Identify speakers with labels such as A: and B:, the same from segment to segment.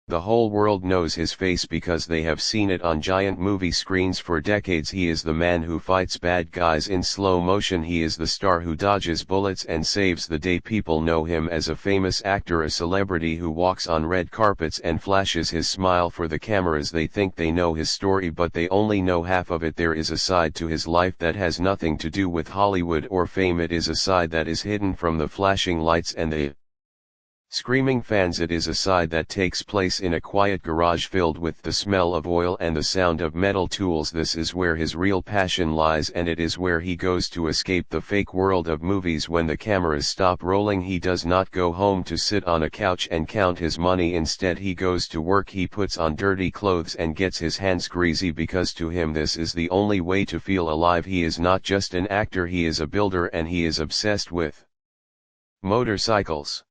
A: The whole world knows his face because they have seen it on giant movie screens for decades. He is the man who fights bad guys in slow motion. He is the star who dodges bullets and saves the day. People know him as a famous actor, a celebrity who walks on red carpets and flashes his smile for the cameras. They think they know his story, but they only know half of it. There is a side to his life that has nothing to do with Hollywood or fame. It is a side that is hidden from the flashing lights and the screaming fans. It is a side that takes place in a quiet garage filled with the smell of oil and the sound of metal tools. This is where his real passion lies, and it is where he goes to escape the fake world of movies. When the cameras stop rolling, he does not go home to sit on a couch and count his money. Instead, he goes to work. He puts on dirty clothes and gets his hands greasy because to him this is the only way to feel alive. He is not just an actor, he is a builder, and he is obsessed with motorcycles.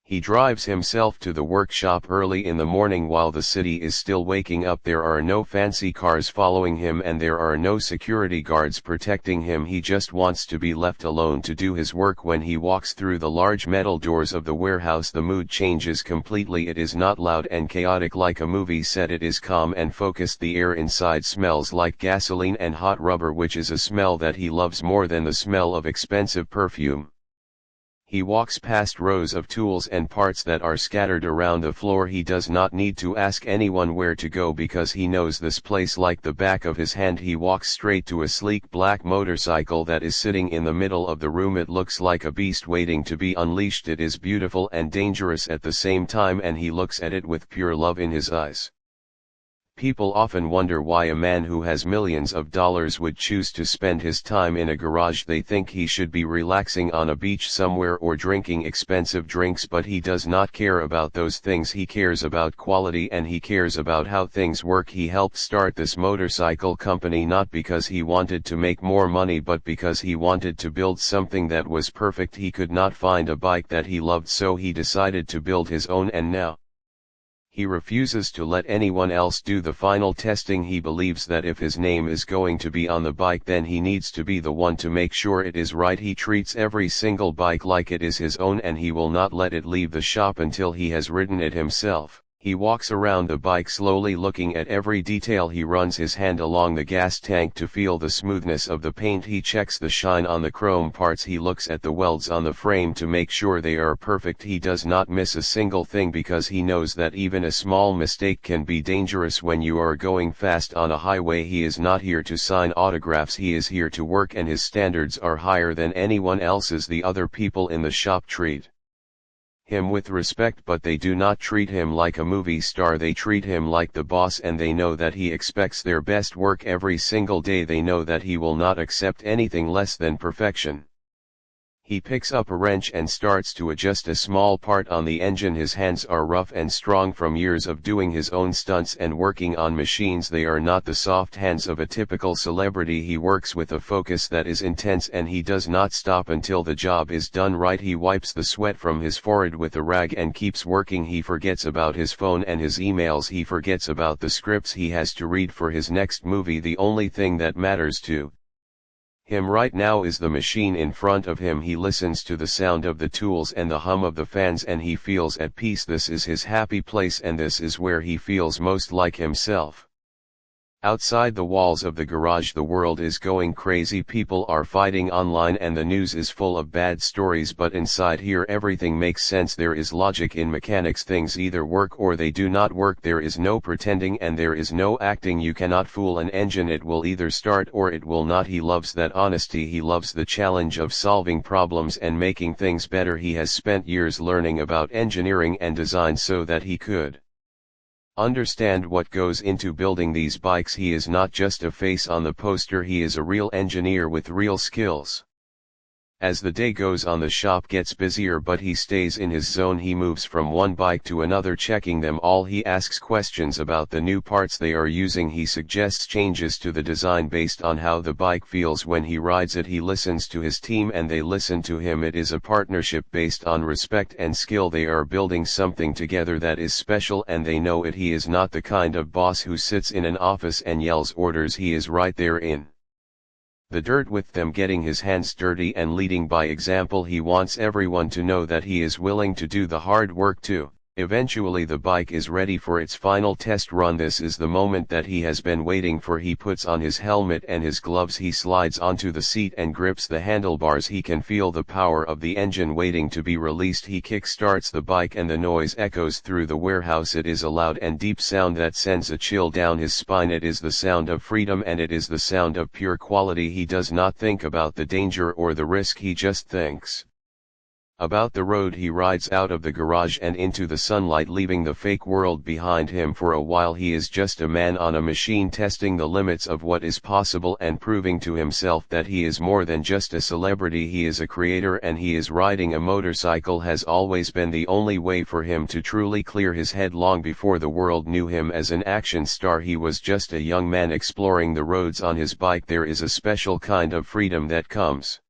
A: He drives himself to the workshop early in the morning while the city is still waking up. There are no fancy cars following him and there are no security guards protecting him. He just wants to be left alone to do his work. When he walks through the large metal doors of the warehouse, the mood changes completely. It is not loud and chaotic like a movie set. It is calm and focused. The air inside smells like gasoline and hot rubber, which is a smell that he loves more than the smell of expensive perfume. He walks past rows of tools and parts that are scattered around the floor. He does not need to ask anyone where to go because he knows this place like the back of his hand. He walks straight to a sleek black motorcycle that is sitting in the middle of the room. It looks like a beast waiting to be unleashed. It is beautiful and dangerous at the same time, and he looks at it with pure love in his eyes. People often wonder why a man who has millions of dollars would choose to spend his time in a garage. They think he should be relaxing on a beach somewhere or drinking expensive drinks, but he does not care about those things. He cares about quality and he cares about how things work. He helped start this motorcycle company not because he wanted to make more money, but because he wanted to build something that was perfect. He could not find a bike that he loved, so he decided to build his own, and now he refuses to let anyone else do the final testing. He believes that if his name is going to be on the bike, then he needs to be the one to make sure it is right. He treats every single bike like it is his own, and he will not let it leave the shop until he has ridden it himself. He walks around the bike slowly, looking at every detail. He runs his hand along the gas tank to feel the smoothness of the paint. He checks the shine on the chrome parts. He looks at the welds on the frame to make sure they are perfect. He does not miss a single thing because he knows that even a small mistake can be dangerous when you are going fast on a highway. He is not here to sign autographs. He is here to work, and his standards are higher than anyone else's. The other people in the shop treat him with respect, but they do not treat him like a movie star. They treat him like the boss, and they know that he expects their best work every single day. They know that he will not accept anything less than perfection. He picks up a wrench and starts to adjust a small part on the engine. His hands are rough and strong from years of doing his own stunts and working on machines. They are not the soft hands of a typical celebrity. He works with a focus that is intense, and he does not stop until the job is done right. He wipes the sweat from his forehead with a rag and keeps working. He forgets about his phone and his emails. He forgets about the scripts he has to read for his next movie. The only thing that matters to him right now is the machine in front of him. He listens to the sound of the tools and the hum of the fans, and he feels at peace. This is his happy place, and this is where he feels most like himself. Outside the walls of the garage, the world is going crazy. People are fighting online and the news is full of bad stories, but inside here everything makes sense. There is logic in mechanics. Things either work or they do not work. There is no pretending and there is no acting. You cannot fool an engine. It will either start or it will not. He loves that honesty. He loves the challenge of solving problems and making things better. He has spent years learning about engineering and design so that he could understand what goes into building these bikes. He is not just a face on the poster. He is a real engineer with real skills. As the day goes on, the shop gets busier, but he stays in his zone. He moves from one bike to another, checking them all. He asks questions about the new parts they are using. He suggests changes to the design based on how the bike feels when he rides it. He listens to his team and they listen to him. It is a partnership based on respect and skill. They are building something together that is special, and they know it. He is not the kind of boss who sits in an office and yells orders. He is right there in the dirt with them, getting his hands dirty and leading by example. He wants everyone to know that he is willing to do the hard work too. Eventually the bike is ready for its final test run. This is the moment that he has been waiting for. He puts on his helmet and his gloves. He slides onto the seat and grips the handlebars. He can feel the power of the engine waiting to be released. He kick-starts the bike and the noise echoes through the warehouse. It is a loud and deep sound that sends a chill down his spine. It is the sound of freedom and it is the sound of pure quality. He does not think about the danger or the risk. He just thinks about the road. He rides out of the garage and into the sunlight, leaving the fake world behind him. For a while he is just a man on a machine, testing the limits of what is possible and proving to himself that he is more than just a celebrity. He is a creator, and he is riding a motorcycle has always been the only way for him to truly clear his head. Long before the world knew him as an action star, he was just a young man exploring the roads on his bike. There is a special kind of freedom that comes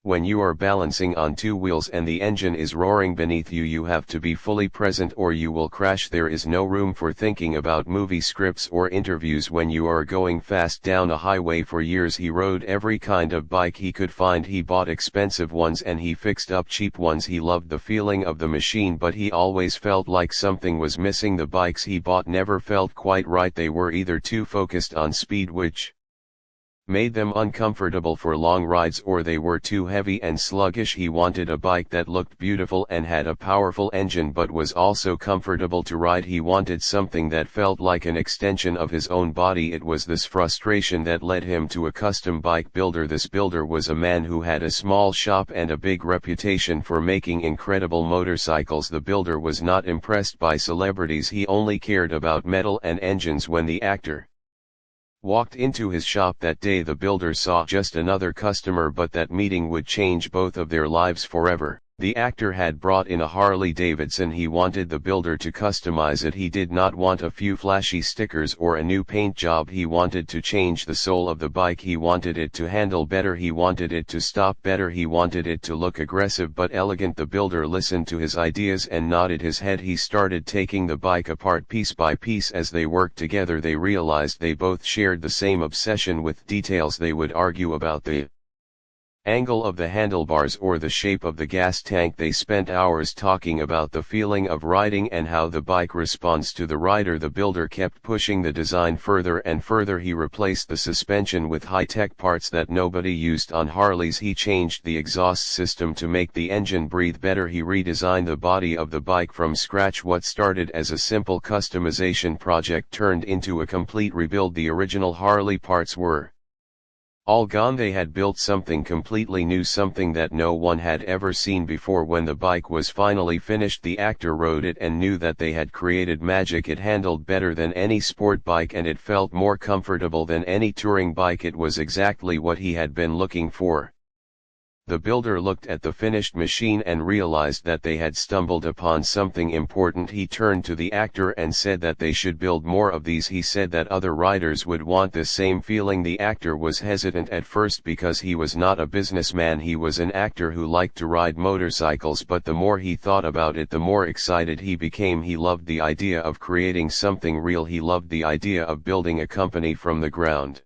A: when you are balancing on two wheels and the engine is roaring beneath you. You have to be fully present or you will crash. There is no room for thinking about movie scripts or interviews when you are going fast down a highway. For years he rode every kind of bike he could find. He bought expensive ones and he fixed up cheap ones. He loved the feeling of the machine, but he always felt like something was missing. The bikes he bought never felt quite right. They were either too focused on speed, which made them uncomfortable for long rides, or they were too heavy and sluggish. He wanted a bike that looked beautiful and had a powerful engine but was also comfortable to ride. He wanted something that felt like an extension of his own body. It was this frustration that led him to a custom bike builder. This builder was a man who had a small shop and a big reputation for making incredible motorcycles. The builder was not impressed by celebrities. He only cared about metal and engines. When the actor walked into his shop that day, the builder saw just another customer, but that meeting would change both of their lives forever. The actor had brought in a Harley Davidson. He wanted the builder to customize it. He did not want a few flashy stickers or a new paint job. He wanted to change the soul of the bike. He wanted it to handle better. He wanted it to stop better. He wanted it to look aggressive but elegant. The builder listened to his ideas and nodded his head. He started taking the bike apart piece by piece. As they worked together, they realized they both shared the same obsession with details. They would argue about the angle of the handlebars or the shape of the gas tank. They spent hours talking about the feeling of riding and how the bike responds to the rider. The builder kept pushing the design further and further. He replaced the suspension with high-tech parts that nobody used on Harleys. He changed the exhaust system to make the engine breathe better. He redesigned the body of the bike from scratch. What started as a simple customization project turned into a complete rebuild. The original Harley parts were all gone. They had built something completely new, something that no one had ever seen before. When the bike was finally finished, the actor rode it and knew that they had created magic. It handled better than any sport bike and it felt more comfortable than any touring bike. It was exactly what he had been looking for. The builder looked at the finished machine and realized that they had stumbled upon something important. He turned to the actor and said that they should build more of these. He said that other riders would want the same feeling. The actor was hesitant at first because he was not a businessman. He was an actor who liked to ride motorcycles, but the more he thought about it, the more excited he became. He loved the idea of creating something real. He loved the idea of building a company from the ground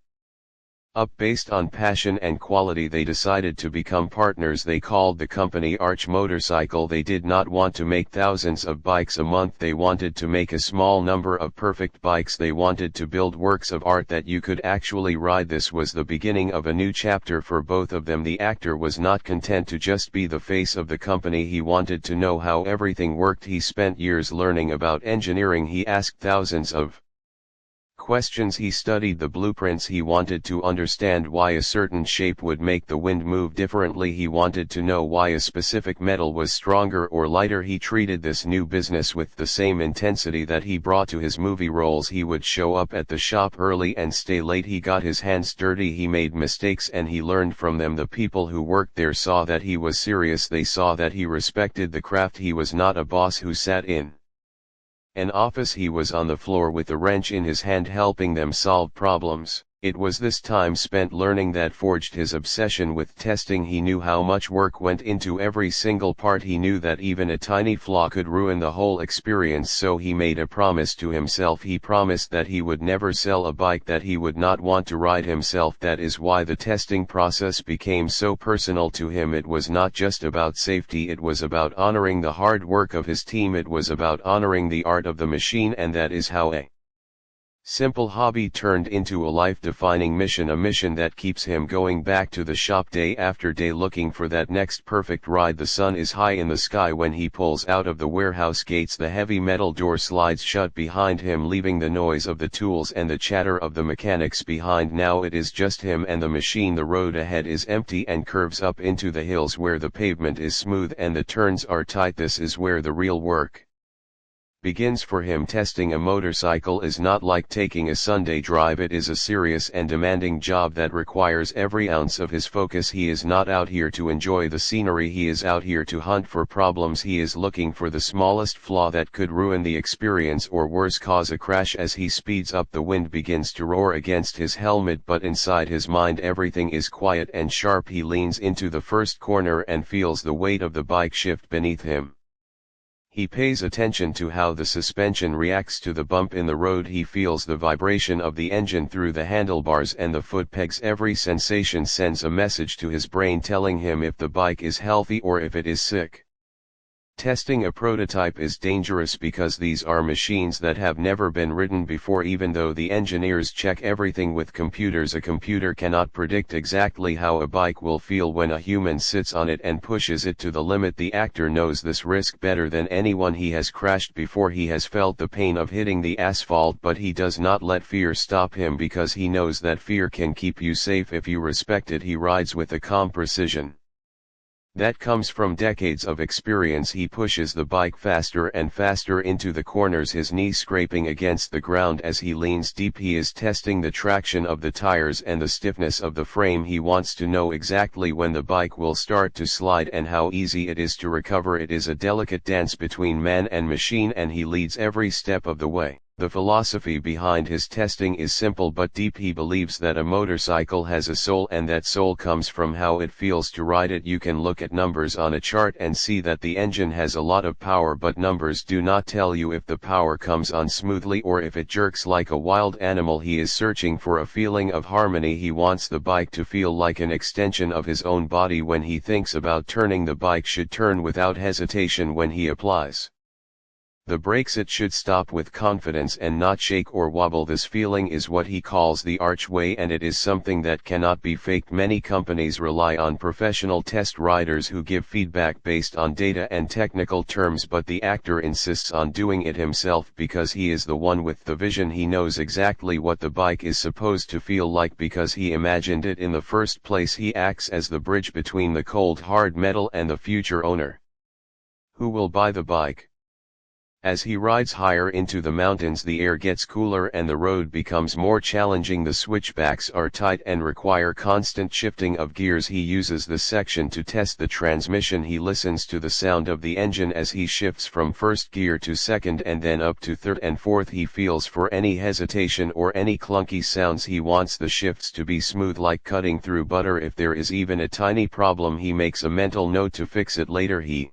A: up based on passion and quality. They decided to become partners. They called the company Arch Motorcycle. They did not want to make thousands of bikes a month. They wanted to make a small number of perfect bikes. They wanted to build works of art that you could actually ride. This was the beginning of a new chapter for both of them. The actor was not content to just be the face of the company. He wanted to know how everything worked. He spent years learning about engineering. He asked thousands of questions. He studied the blueprints. He wanted to understand why a certain shape would make the wind move differently. He wanted to know why a specific metal was stronger or lighter. He treated this new business with the same intensity that he brought to his movie roles. He would show up at the shop early and stay late. He got his hands dirty. He made mistakes and he learned from them. The people who worked there saw that he was serious. They saw that he respected the craft. He was not a boss who sat in an office. He was on the floor with a wrench in his hand helping them solve problems. It was this time spent learning that forged his obsession with testing. He knew how much work went into every single part. He knew that even a tiny flaw could ruin the whole experience, so he made a promise to himself. He promised that he would never sell a bike that he would not want to ride himself. That is why the testing process became so personal to him. It was not just about safety, it was about honoring the hard work of his team. It was about honoring the art of the machine, and that is how a simple hobby turned into a life-defining mission, a mission that keeps him going back to the shop day after day looking for that next perfect ride. The sun is high in the sky when he pulls out of the warehouse gates. The heavy metal door slides shut behind him, leaving the noise of the tools and the chatter of the mechanics behind. Now it is just him and the machine. The road ahead is empty and curves up into the hills where the pavement is smooth and the turns are tight. This is where the real work begins for him. Testing a motorcycle is not like taking a Sunday drive. It is a serious and demanding job that requires every ounce of his focus. He is not out here to enjoy the scenery, he is out here to hunt for problems. He is looking for the smallest flaw that could ruin the experience, or worse, cause a crash. As he speeds up, the wind begins to roar against his helmet, but inside his mind everything is quiet and sharp. He leans into the first corner and feels the weight of the bike shift beneath him. He pays attention to how the suspension reacts to the bump in the road. He feels the vibration of the engine through the handlebars and the foot pegs. Every sensation sends a message to his brain telling him if the bike is healthy or if it is sick. Testing a prototype is dangerous because these are machines that have never been ridden before. Even though the engineers check everything with computers, a computer cannot predict exactly how a bike will feel when a human sits on it and pushes it to the limit. The actor knows this risk better than anyone. He has crashed before, he has felt the pain of hitting the asphalt, but he does not let fear stop him because he knows that fear can keep you safe if you respect it. He rides with a calm precision that comes from decades of experience. He pushes the bike faster and faster into the corners, his knees scraping against the ground as he leans deep. He is testing the traction of the tires and the stiffness of the frame. He wants to know exactly when the bike will start to slide and how easy it is to recover. It is a delicate dance between man and machine, and he leads every step of the way. The philosophy behind his testing is simple but deep. He believes that a motorcycle has a soul, and that soul comes from how it feels to ride it. You can look at numbers on a chart and see that the engine has a lot of power, but numbers do not tell you if the power comes on smoothly or if it jerks like a wild animal. He is searching for a feeling of harmony. He wants the bike to feel like an extension of his own body. When he thinks about turning, the bike should turn without hesitation. When he applies the brakes, it should stop with confidence and not shake or wobble. This feeling is what he calls the archway, and it is something that cannot be faked. Many companies rely on professional test riders who give feedback based on data and technical terms, but the actor insists on doing it himself because he is the one with the vision. He knows exactly what the bike is supposed to feel like because he imagined it in the first place. He acts as the bridge between the cold hard metal and the future owner who will buy the bike. As he rides higher into the mountains, the air gets cooler and the road becomes more challenging. The switchbacks are tight and require constant shifting of gears. He uses this section to test the transmission. He listens to the sound of the engine as he shifts from first gear to second and then up to third and fourth. He feels for any hesitation or any clunky sounds. He wants the shifts to be smooth like cutting through butter. If there is even a tiny problem, he makes a mental note to fix it later. He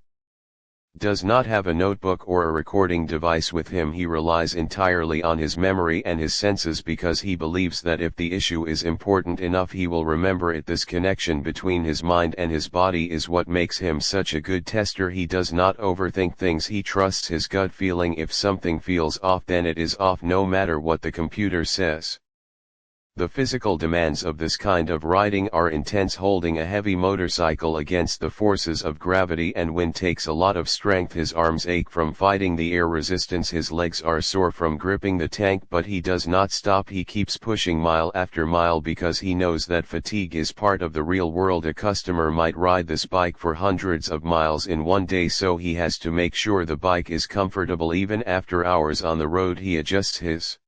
A: does not have a notebook or a recording device with him. He relies entirely on his memory and his senses because he believes that if the issue is important enough, he will remember it. This connection between his mind and his body is what makes him such a good tester. He does not overthink things. He trusts his gut feeling. If something feels off, then it is off, no matter what the computer says. The physical demands of this kind of riding are intense. Holding a heavy motorcycle against the forces of gravity and wind takes a lot of strength. His arms ache from fighting the air resistance. His legs are sore from gripping the tank, but he does not stop. He keeps pushing mile after mile because he knows that fatigue is part of the real world. A customer might ride this bike for hundreds of miles in one day, so he has to make sure the bike is comfortable even after hours on the road. He adjusts his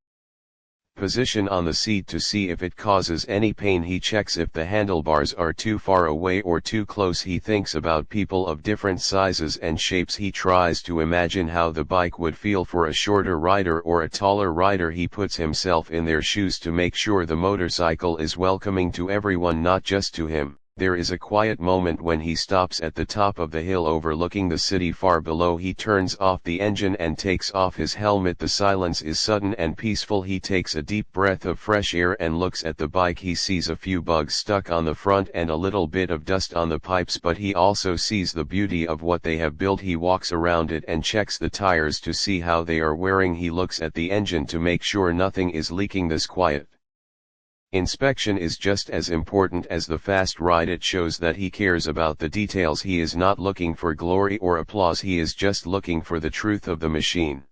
A: position on the seat to see if it causes any pain. He checks if the handlebars are too far away or too close. He thinks about people of different sizes and shapes. He tries to imagine how the bike would feel for a shorter rider or a taller rider. He puts himself in their shoes to make sure the motorcycle is welcoming to everyone, not just to him. There is a quiet moment when he stops at the top of the hill overlooking the city far below. He turns off the engine and takes off his helmet. The silence is sudden and peaceful. He takes a deep breath of fresh air and looks at the bike. He sees a few bugs stuck on the front and a little bit of dust on the pipes, but he also sees the beauty of what they have built. He walks around it and checks the tires to see how they are wearing. He looks at the engine to make sure nothing is leaking. This quiet inspection is just as important as the fast ride. It shows that he cares about the details. He is not looking for glory or applause. He is just looking for the truth of the machine.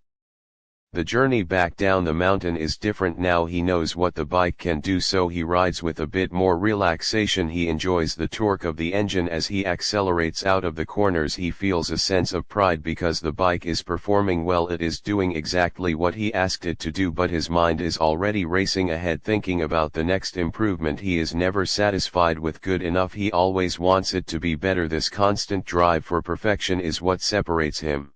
A: The journey back down the mountain is different now. He knows what the bike can do, so he rides with a bit more relaxation. He enjoys the torque of the engine as he accelerates out of the corners. He feels a sense of pride because the bike is performing well. It is doing exactly what he asked it to do, but his mind is already racing ahead, thinking about the next improvement. He is never satisfied with good enough. He always wants it to be better. This constant drive for perfection is what separates him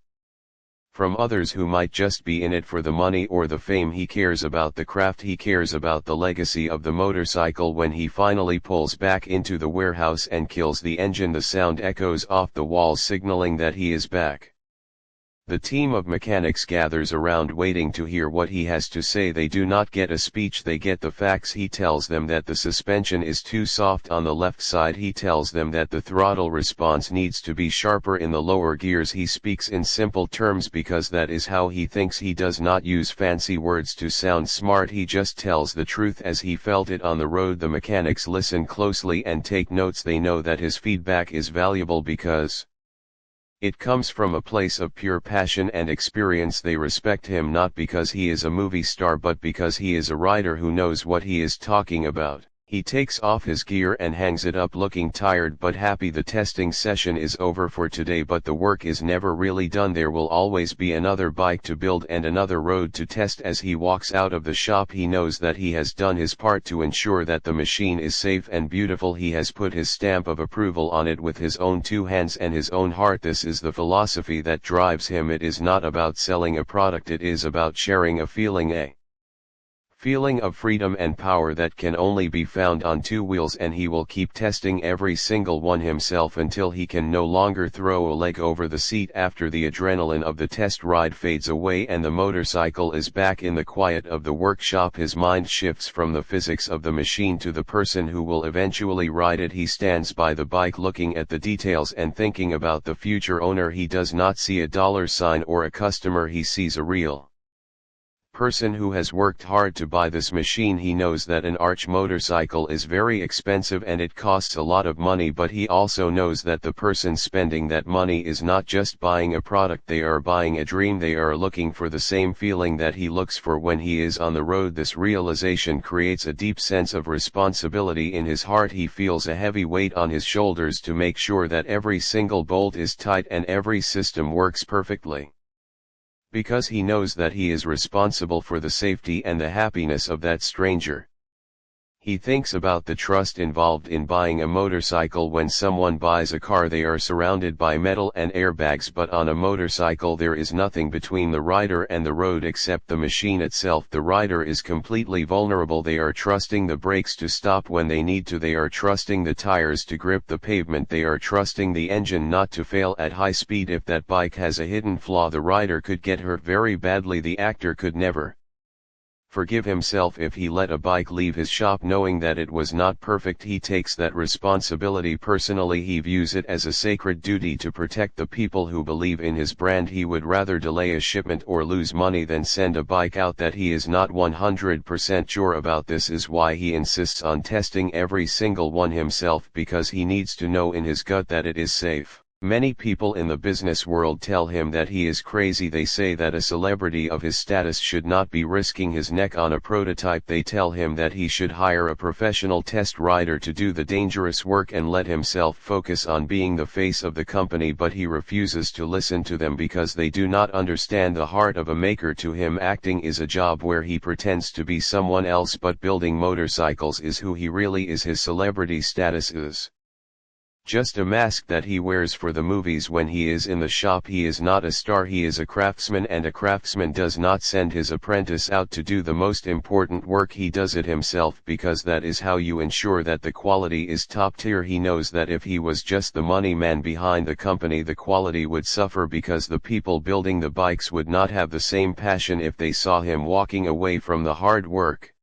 A: from others who might just be in it for the money or the fame. He cares about the craft. He cares about the legacy of the motorcycle. When he finally pulls back into the warehouse and kills the engine, the sound echoes off the walls, signaling that he is back. The team of mechanics gathers around waiting to hear what he has to say. They do not get a speech, they get the facts. He tells them that the suspension is too soft on the left side. He tells them that the throttle response needs to be sharper in the lower gears. He speaks in simple terms because that is how he thinks. He does not use fancy words to sound smart. He just tells the truth as he felt it on the road. The mechanics listen closely and take notes. They know that his feedback is valuable because it comes from a place of pure passion and experience. They respect him not because he is a movie star, but because he is a rider who knows what he is talking about. He takes off his gear and hangs it up, looking tired but happy. The testing session is over for today, but the work is never really done. There will always be another bike to build and another road to test. As he walks out of the shop, he knows that he has done his part to ensure that the machine is safe and beautiful. He has put his stamp of approval on it with his own two hands and his own heart. This is the philosophy that drives him. It is not about selling a product, it is about sharing a feeling of freedom and power that can only be found on two wheels. And he will keep testing every single one himself until he can no longer throw a leg over the seat. After the adrenaline of the test ride fades away and the motorcycle is back in the quiet of the workshop, his mind shifts from the physics of the machine to the person who will eventually ride it. He stands by the bike looking at the details and thinking about the future owner. He does not see a dollar sign or a customer. He sees a real person who has worked hard to buy this machine. He knows that an arch motorcycle is very expensive and it costs a lot of money, but he also knows that the person spending that money is not just buying a product, they are buying a dream. They are looking for the same feeling that he looks for when he is on the road. This realization creates a deep sense of responsibility in his heart. He feels a heavy weight on his shoulders to make sure that every single bolt is tight and every system works perfectly, because he knows that he is responsible for the safety and the happiness of that stranger. He thinks about the trust involved in buying a motorcycle. When someone buys a car, they are surrounded by metal and airbags, but on a motorcycle there is nothing between the rider and the road except the machine itself. The rider is completely vulnerable. They are trusting the brakes to stop when they need to. They are trusting the tires to grip the pavement. They are trusting the engine not to fail at high speed. If that bike has a hidden flaw, the rider could get hurt very badly. The actor could never forgive himself if he let a bike leave his shop knowing that it was not perfect. He takes that responsibility personally. He views it as a sacred duty to protect the people who believe in his brand. He would rather delay a shipment or lose money than send a bike out that he is not 100% sure about. This is why he insists on testing every single one himself, because he needs to know in his gut that it is safe. Many people in the business world tell him that he is crazy. They say that a celebrity of his status should not be risking his neck on a prototype. They tell him that he should hire a professional test rider to do the dangerous work and let himself focus on being the face of the company, but he refuses to listen to them because they do not understand the heart of a maker. To him, acting is a job where he pretends to be someone else, but building motorcycles is who he really is. His celebrity status is just a mask that he wears for the movies. When he is in the shop, he is not a star, he is a craftsman, and a craftsman does not send his apprentice out to do the most important work. He does it himself, because that is how you ensure that the quality is top tier. He knows that if he was just the money man behind the company, the quality would suffer, because the people building the bikes would not have the same passion if they saw him walking away from the hard work.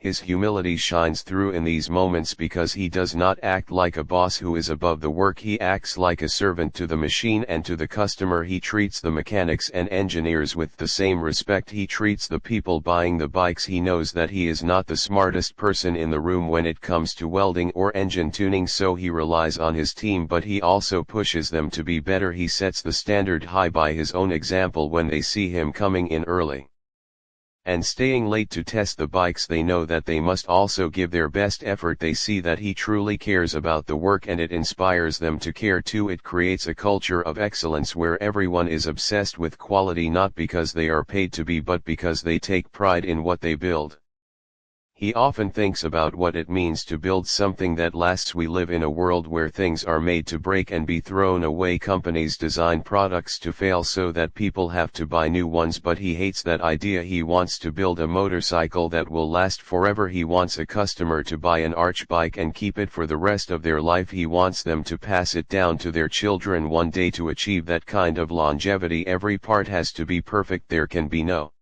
A: His humility shines through in these moments because he does not act like a boss who is above the work. He acts like a servant to the machine and to the customer. He treats the mechanics and engineers with the same respect he treats the people buying the bikes. He knows that he is not the smartest person in the room when it comes to welding or engine tuning, so he relies on his team, but he also pushes them to be better. He sets the standard high by his own example. When they see him coming in early and staying late to test the bikes, they know that they must also give their best effort. They see that he truly cares about the work, and it inspires them to care too. It creates a culture of excellence where everyone is obsessed with quality, not because they are paid to be, but because they take pride in what they build. He often thinks about what it means to build something that lasts. We live in a world where things are made to break and be thrown away. Companies design products to fail so that people have to buy new ones, but he hates that idea. He wants to build a motorcycle that will last forever. He wants a customer to buy an arch bike and keep it for the rest of their life. He wants them to pass it down to their children one day. To achieve that kind of longevity, every part has to be perfect. There can be no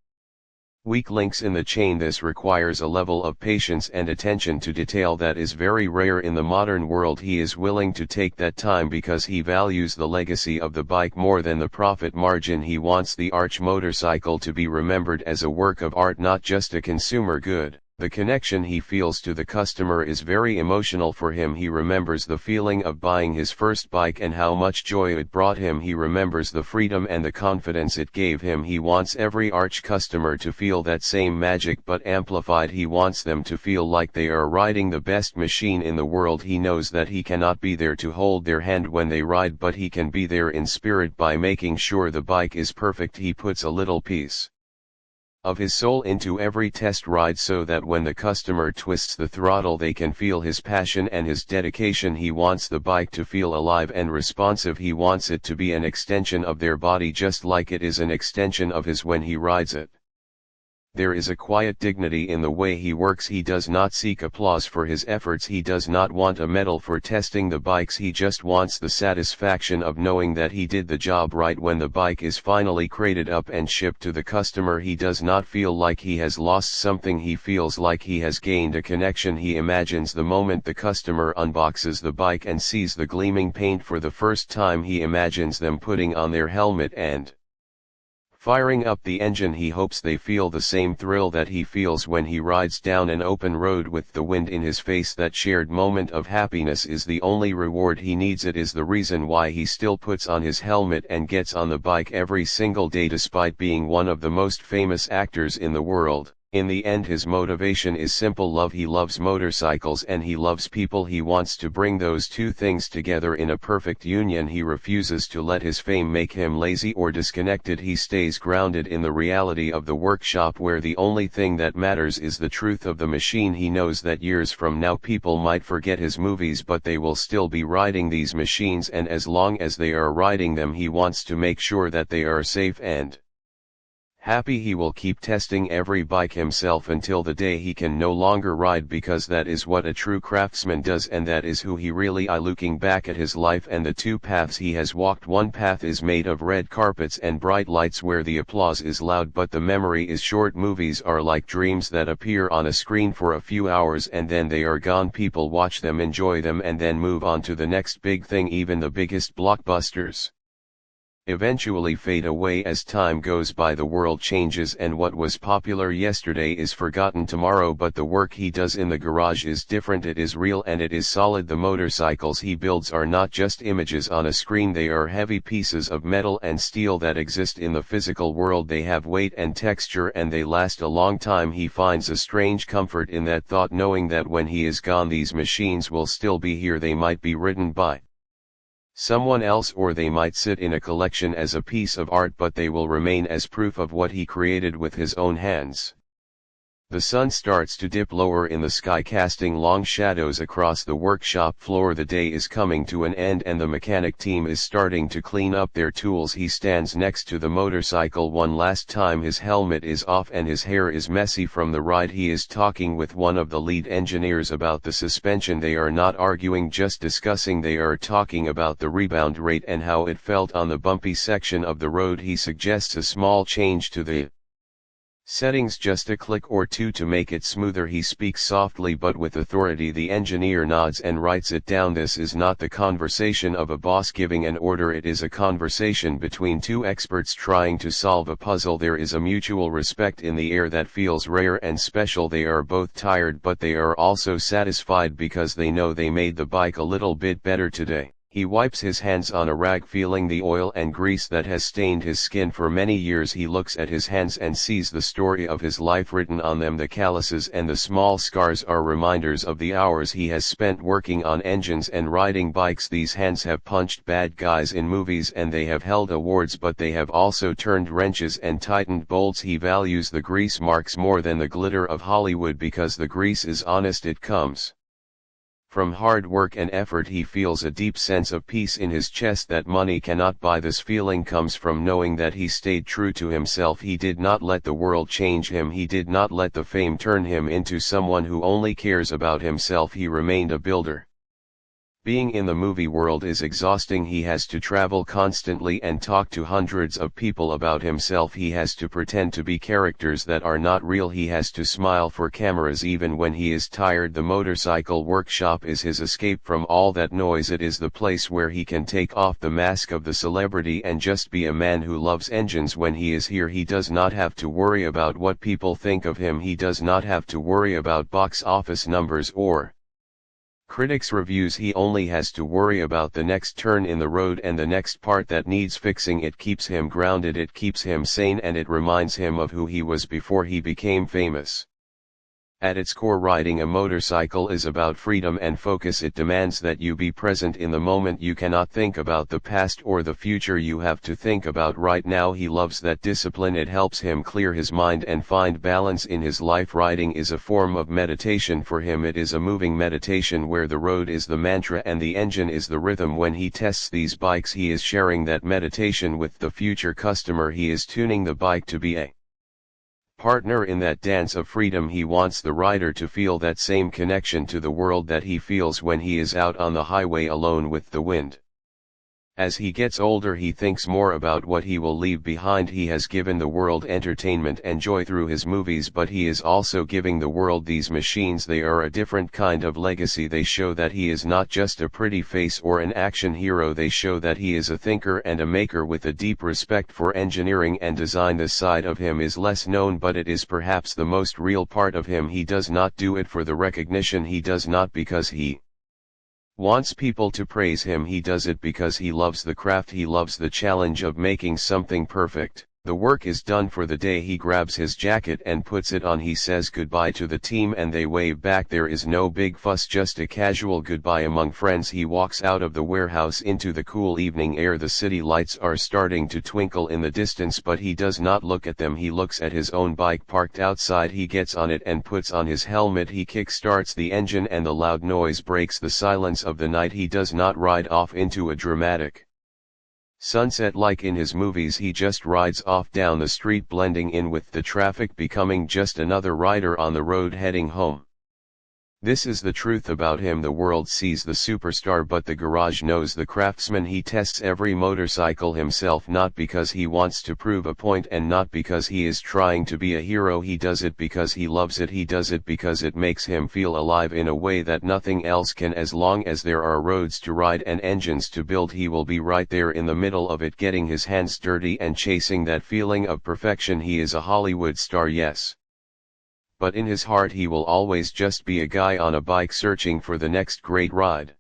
A: weak links in the chain. This requires a level of patience and attention to detail that is very rare in the modern world. He is willing to take that time because he values the legacy of the bike more than the profit margin. He wants the arch motorcycle to be remembered as a work of art, not just a consumer good. The connection he feels to the customer is very emotional for him. He remembers the feeling of buying his first bike and how much joy it brought him. He remembers the freedom and the confidence it gave him. He wants every arch customer to feel that same magic, but amplified. He wants them to feel like they are riding the best machine in the world. He knows that he cannot be there to hold their hand when they ride, but he can be there in spirit by making sure the bike is perfect. He puts a little piece of his soul into every test ride so that when the customer twists the throttle, they can feel his passion and his dedication. He wants the bike to feel alive and responsive. He wants it to be an extension of their body, just like it is an extension of his when he rides it. There is a quiet dignity in the way he works. He does not seek applause for his efforts. He does not want a medal for testing the bikes. He just wants the satisfaction of knowing that he did the job right. When the bike is finally crated up and shipped to the customer, he does not feel like he has lost something. He feels like he has gained a connection. He imagines the moment the customer unboxes the bike and sees the gleaming paint for the first time. He imagines them putting on their helmet and firing up the engine. He hopes they feel the same thrill that he feels when he rides down an open road with the wind in his face. That shared moment of happiness is the only reward he needs. It is the reason why he still puts on his helmet and gets on the bike every single day, despite being one of the most famous actors in the world. In the end, his motivation is simple: love. He loves motorcycles and he loves people. He wants to bring those two things together in a perfect union. He refuses to let his fame make him lazy or disconnected. He stays grounded in the reality of the workshop, where the only thing that matters is the truth of the machine. He knows that years from now people might forget his movies, but they will still be riding these machines, and as long as they are riding them, he wants to make sure that they are safe and happy. He will keep testing every bike himself until the day he can no longer ride, because that is what a true craftsman does, and that is who he really is. Looking back at his life and the two paths he has walked, one path is made of red carpets and bright lights where the applause is loud, but the memory is short. Movies are like dreams that appear on a screen for a few hours and then they are gone. People watch them, enjoy them, and then move on to the next big thing. Even the biggest blockbusters eventually fade away as time goes by. The world changes and what was popular yesterday is forgotten tomorrow, but the work he does in the garage is different, it is real and it is solid. The motorcycles he builds are not just images on a screen, they are heavy pieces of metal and steel that exist in the physical world. They have weight and texture and they last a long time. He finds a strange comfort in that thought, knowing that when he is gone these machines will still be here. They might be written by someone else or they might sit in a collection as a piece of art, but they will remain as proof of what he created with his own hands. The sun starts to dip lower in the sky, casting long shadows across the workshop floor. The day is coming to an end and the mechanic team is starting to clean up their tools. He stands next to the motorcycle one last time. His helmet is off and his hair is messy from the ride. He is talking with one of the lead engineers about the suspension. They are not arguing, just discussing. They are talking about the rebound rate and how it felt on the bumpy section of the road. He suggests a small change to the settings, just a click or two to make it smoother. He speaks softly but with authority. The engineer nods and writes it down. This is not the conversation of a boss giving an order, it is a conversation between two experts trying to solve a puzzle. There is a mutual respect in the air that feels rare and special. They are both tired but they are also satisfied because they know they made the bike a little bit better today. He wipes his hands on a rag, feeling the oil and grease that has stained his skin for many years. He looks at his hands and sees the story of his life written on them. The calluses and the small scars are reminders of the hours he has spent working on engines and riding bikes. These hands have punched bad guys in movies and they have held awards, but they have also turned wrenches and tightened bolts. He values the grease marks more than the glitter of Hollywood because the grease is honest. It comes from hard work and effort. He feels a deep sense of peace in his chest that money cannot buy. This feeling comes from knowing that he stayed true to himself. He did not let the world change him. He did not let the fame turn him into someone who only cares about himself. He remained a builder. Being in the movie world is exhausting. He has to travel constantly and talk to hundreds of people about himself. He has to pretend to be characters that are not real. He has to smile for cameras even when he is tired. The motorcycle workshop is his escape from all that noise. It is the place where he can take off the mask of the celebrity and just be a man who loves engines. When he is here, he does not have to worry about what people think of him. He does not have to worry about box office numbers or critics' reviews. He only has to worry about the next turn in the road and the next part that needs fixing. It keeps him grounded, it keeps him sane, and it reminds him of who he was before he became famous. At its core, riding a motorcycle is about freedom and focus. It demands that you be present in the moment. You cannot think about the past or the future, you have to think about right now. He loves that discipline. It helps him clear his mind and find balance in his life. Riding is a form of meditation for him. It is a moving meditation where the road is the mantra and the engine is the rhythm. When he tests these bikes, he is sharing that meditation with the future customer. He is tuning the bike to be a partner in that dance of freedom. He wants the rider to feel that same connection to the world that he feels when he is out on the highway alone with the wind. As he gets older, he thinks more about what he will leave behind. He has given the world entertainment and joy through his movies, but he is also giving the world these machines. They are a different kind of legacy. They show that he is not just a pretty face or an action hero. They show that he is a thinker and a maker with a deep respect for engineering and design. This side of him is less known, but it is perhaps the most real part of him. He does not do it for the recognition. He does not because he wants people to praise him. He does it because he loves the craft. He loves the challenge of making something perfect. The work is done for the day. He grabs his jacket and puts it on. He says goodbye to the team and they wave back. There is no big fuss, just a casual goodbye among friends. He walks out of the warehouse into the cool evening air. The city lights are starting to twinkle in the distance, but he does not look at them. He looks at his own bike parked outside. He gets on it and puts on his helmet. He kick-starts the engine and the loud noise breaks the silence of the night. He does not ride off into a dramatic sunset like in his movies. He just rides off down the street, blending in with the traffic, becoming just another rider on the road heading home. This is the truth about him. The world sees the superstar, but the garage knows the craftsman. He tests every motorcycle himself, not because he wants to prove a point and not because he is trying to be a hero. He does it because he loves it. He does it because it makes him feel alive in a way that nothing else can. As long as there are roads to ride and engines to build, he will be right there in the middle of it, getting his hands dirty and chasing that feeling of perfection. He is a Hollywood star, yes. But in his heart he will always just be a guy on a bike searching for the next great ride.